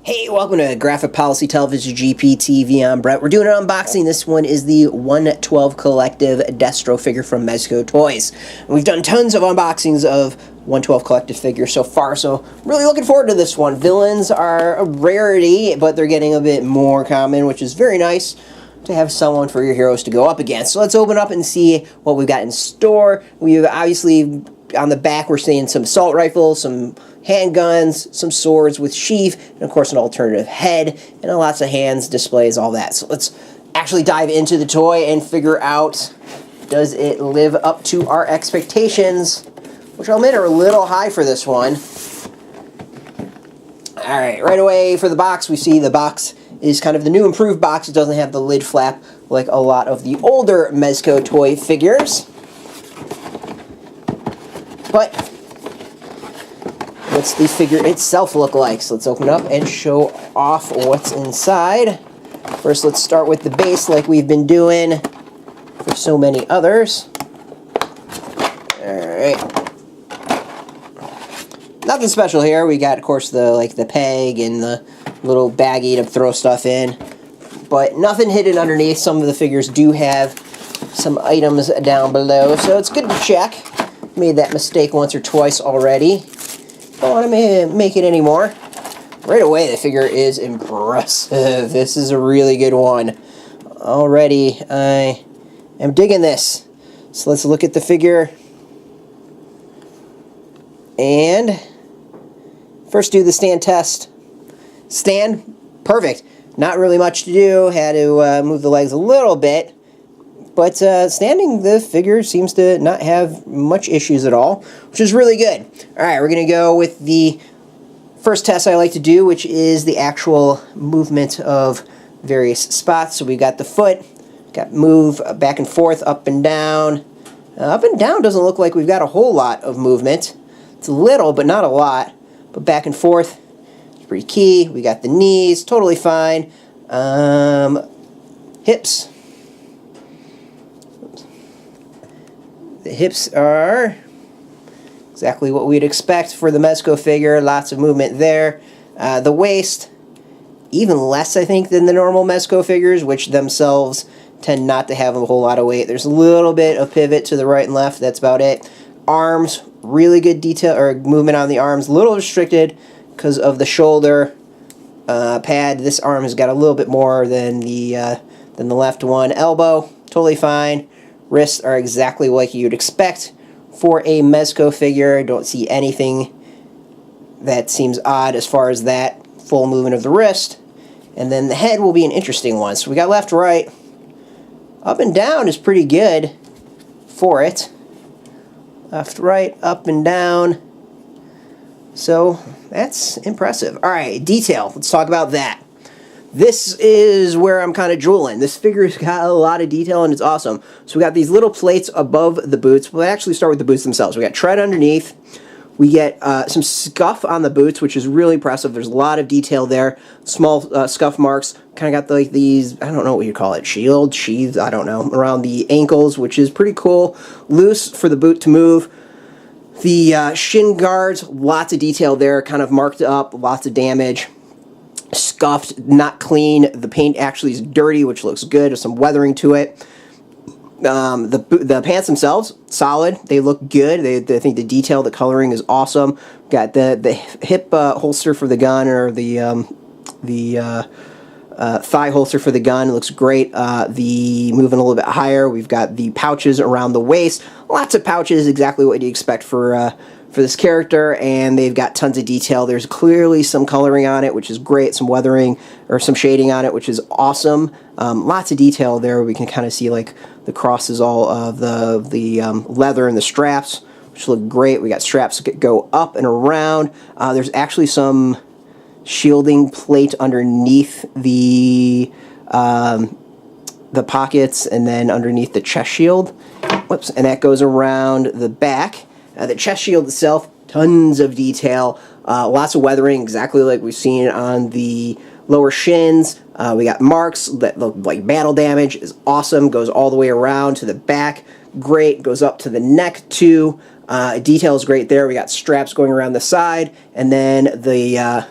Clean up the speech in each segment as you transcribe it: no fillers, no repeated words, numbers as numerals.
Hey, welcome to Graphic Policy Television GPTV. I'm Brett. We're doing an unboxing. This one is the 112 Collective Deathstroke figure from Mezco Toyz. And we've done tons of unboxings of 112 Collective figures so far, so really looking forward to this one. Villains are a rarity, but they're getting a bit more common, which is very nice to have someone for your heroes to go up against. So let's open up and see what we've got in store. We've obviously, on the back, we're seeing some assault rifles, some handguns, some swords with sheath, and of course an alternative head, and lots of hands, displays, all that. So let's actually dive into the toy and figure out, does it live up to our expectations, which I'll admit are a little high for this one. Alright, right away for the box, we see the box is kind of the new improved box. It doesn't have the lid flap like a lot of the older Mezco toy figures. But what's the figure itself look like? So let's open it up and show off what's inside. First, let's start with the base like we've been doing for so many others. Alright. Nothing special here. We got, of course, the peg and the little baggie to throw stuff in. But nothing hidden underneath. Some of the figures do have some items down below, so it's good to check. Made that mistake once or twice already. Don't want to make it anymore. Right away, the figure is impressive. This is a really good one. Already, I am digging this. So let's look at the figure. And first do the stand test. Stand, perfect. Not really much to do. Had to move the legs a little bit. But standing, the figure seems to not have much issues at all, which is really good. Alright, we're going to go with the first test I like to do, which is the actual movement of various spots. So we've got the foot, got move back and forth, up and down. Up and down doesn't look like we've got a whole lot of movement. It's a little, but not a lot. But back and forth, it's pretty key. We got the knees, totally fine. Hips. The hips are exactly what we'd expect for the Mezco figure. Lots of movement there. The waist, even less, I think, than the normal Mezco figures, which themselves tend not to have a whole lot of weight. There's a little bit of pivot to the right and left. That's about it. Arms, really good detail or movement on the arms. A little restricted because of the shoulder pad. This arm has got a little bit more than the left one. Elbow, totally fine. Wrists are exactly like you'd expect for a Mezco figure. Don't see anything that seems odd as far as that full movement of the wrist. And then the head will be an interesting one. So we got left, right. Up and down is pretty good for it. Left, right, up and down. So that's impressive. Alright, detail. Let's talk about that. This is where I'm kind of drooling. This figure's got a lot of detail and it's awesome. So we got these little plates above the boots. We'll actually start with the boots themselves. We got tread underneath. We get some scuff on the boots, which is really impressive. There's a lot of detail there. Small scuff marks. Kind of got like these, I don't know what you call it, sheaths, I don't know, around the ankles, which is pretty cool. Loose for the boot to move. The shin guards, lots of detail there, kind of marked up, lots of damage. Scuffed, not clean. The paint actually is dirty, which looks good. There's some weathering to it. The pants themselves, solid. They look good. I think the detail, the coloring is awesome. Got the hip holster for the gun, or the thigh holster for the gun. It looks great. The moving a little bit higher. We've got the pouches around the waist. Lots of pouches, exactly what you expect for this character, and they've got tons of detail. There's clearly some coloring on it, which is great, some weathering or some shading on it, which is awesome. Lots of detail there. We can kind of see like the crosses, all of the leather and the straps, which look great. We got straps that go up and around. There's actually some shielding plate underneath the pockets and then underneath the chest shield. Whoops, and that goes around the back. The chest shield itself, tons of detail, lots of weathering, exactly like we've seen on the lower shins. We got marks that look like battle damage, is awesome, goes all the way around to the back, great, goes up to the neck too. Detail is great there. We got straps going around the side, and then the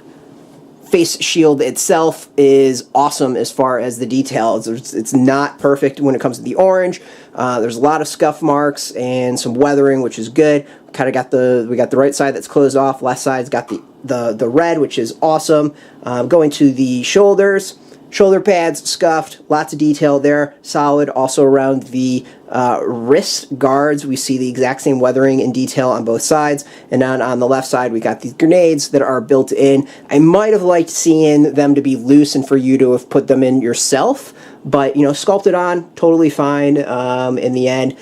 face shield itself is awesome as far as the details. It's not perfect when it comes to the orange. There's a lot of scuff marks and some weathering, which is good. Kind of got we got the right side that's closed off. Left side's got the red, which is awesome. Going to the shoulders. Shoulder pads scuffed, lots of detail there, solid. Also around the wrist guards, we see the exact same weathering and detail on both sides. And then on the left side, we got these grenades that are built in. I might have liked seeing them to be loose and for you to have put them in yourself, but you know, sculpted on, totally fine in the end.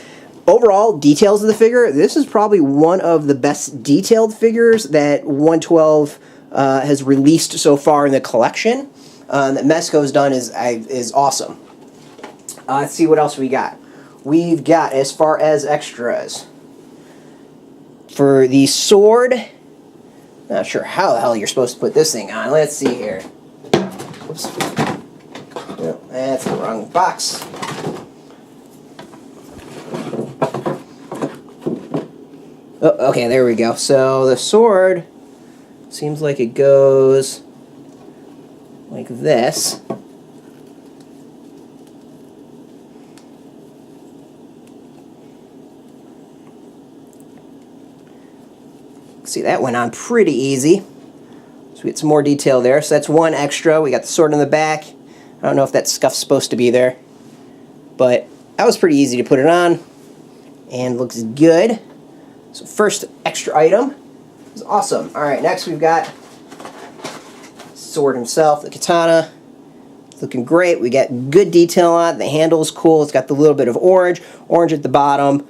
Overall, details of the figure, this is probably one of the best detailed figures that 112 has released so far in the collection. That Mezco's done is awesome. Let's see what else we got. We've got, as far as extras, for the sword, not sure how the hell you're supposed to put this thing on. Let's see here. Whoops. No, that's the wrong box. Oh, okay, there we go. So the sword seems like it goes like this. See, that went on pretty easy. So we get some more detail there. So that's one extra. We got the sword in the back. I don't know if that scuff's supposed to be there, but that was pretty easy to put it on and looks good. So first extra item is awesome. All right, next we've got sword himself, the katana. It's looking great. We got good detail on it. The handle's cool. It's got the little bit of orange at the bottom.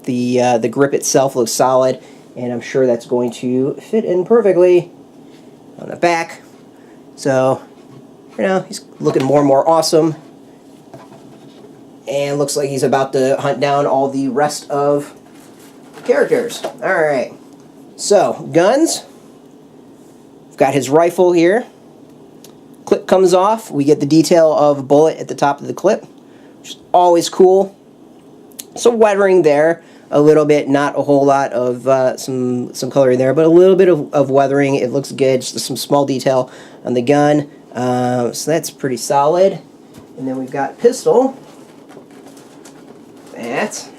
The grip itself looks solid, and I'm sure that's going to fit in perfectly on the back. So, you know, he's looking more and more awesome, and looks like he's about to hunt down all the rest of the characters. All right. So, guns. Got his rifle here. Clip comes off. We get the detail of a bullet at the top of the clip, which is always cool. Some weathering there, a little bit, not a whole lot of some coloring there, but a little bit of weathering. It looks good. Just some small detail on the gun. So that's pretty solid. And then we've got pistol. That.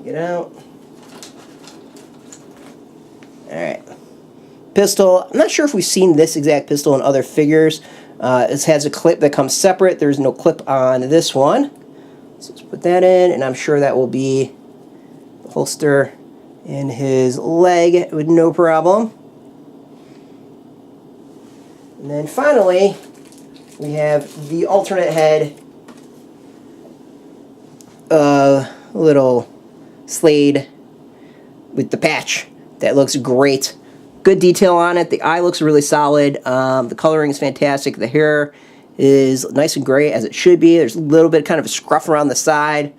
Get out. All right. Pistol. I'm not sure if we've seen this exact pistol in other figures. It has a clip that comes separate. There's no clip on this one. So let's put that in, and I'm sure that will be the holster in his leg with no problem. And then finally, we have the alternate head little Slade with the patch. That looks great. Good detail on it. The eye looks really solid. The coloring is fantastic. The hair is nice and gray as it should be. There's a little bit kind of a scruff around the side.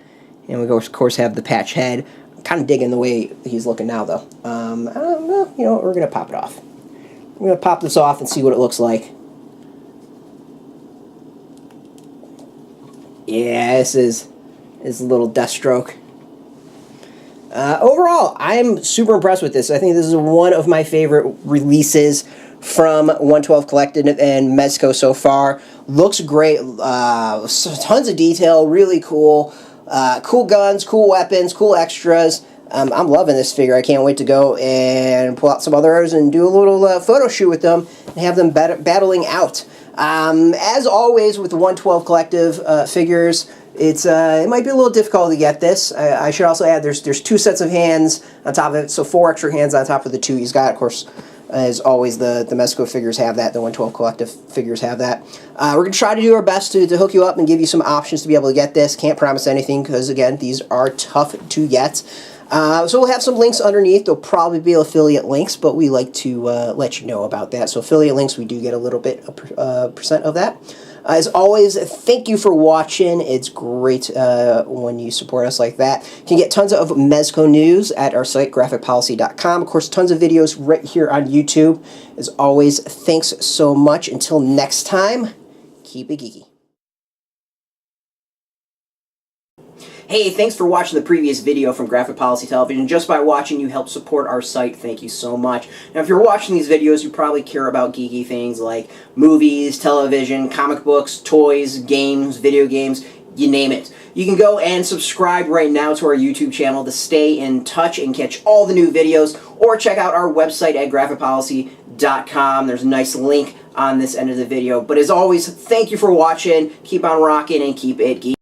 And we of course have the patch head. I'm kind of digging the way he's looking now though. Well, you know what, we're going to pop it off. We're going to pop this off and see what it looks like. Yeah, this is a little Deathstroke. Overall, I'm super impressed with this. I think this is one of my favorite releases from 112 Collected and Mezco so far. Looks great. Tons of detail. Really cool. Cool guns, cool weapons, cool extras. I'm loving this figure. I can't wait to go and pull out some others and do a little photo shoot with them and have them battling out. As always with the 112 Collective figures, it might be a little difficult to get this. I should also add there's two sets of hands on top of it, so 4 extra hands on top of the 2 he's got. Of course, as always, the Mezco figures have that. The 112 Collective figures have that. We're going to try to do our best to hook you up and give you some options to be able to get this. Can't promise anything because, again, these are tough to get. So we'll have some links underneath. There'll probably be affiliate links, but we like to let you know about that. So affiliate links, we do get a little bit percent of that. As always, thank you for watching. It's great when you support us like that. You can get tons of Mezco news at our site, graphicpolicy.com. Of course, tons of videos right here on YouTube. As always, thanks so much. Until next time, keep it geeky. Hey, thanks for watching the previous video from Graphic Policy Television. Just by watching, you help support our site. Thank you so much. Now, if you're watching these videos, you probably care about geeky things like movies, television, comic books, toys, games, video games, you name it. You can go and subscribe right now to our YouTube channel to stay in touch and catch all the new videos, or check out our website at graphicpolicy.com. There's a nice link on this end of the video. But as always, thank you for watching. Keep on rocking and keep it geeky.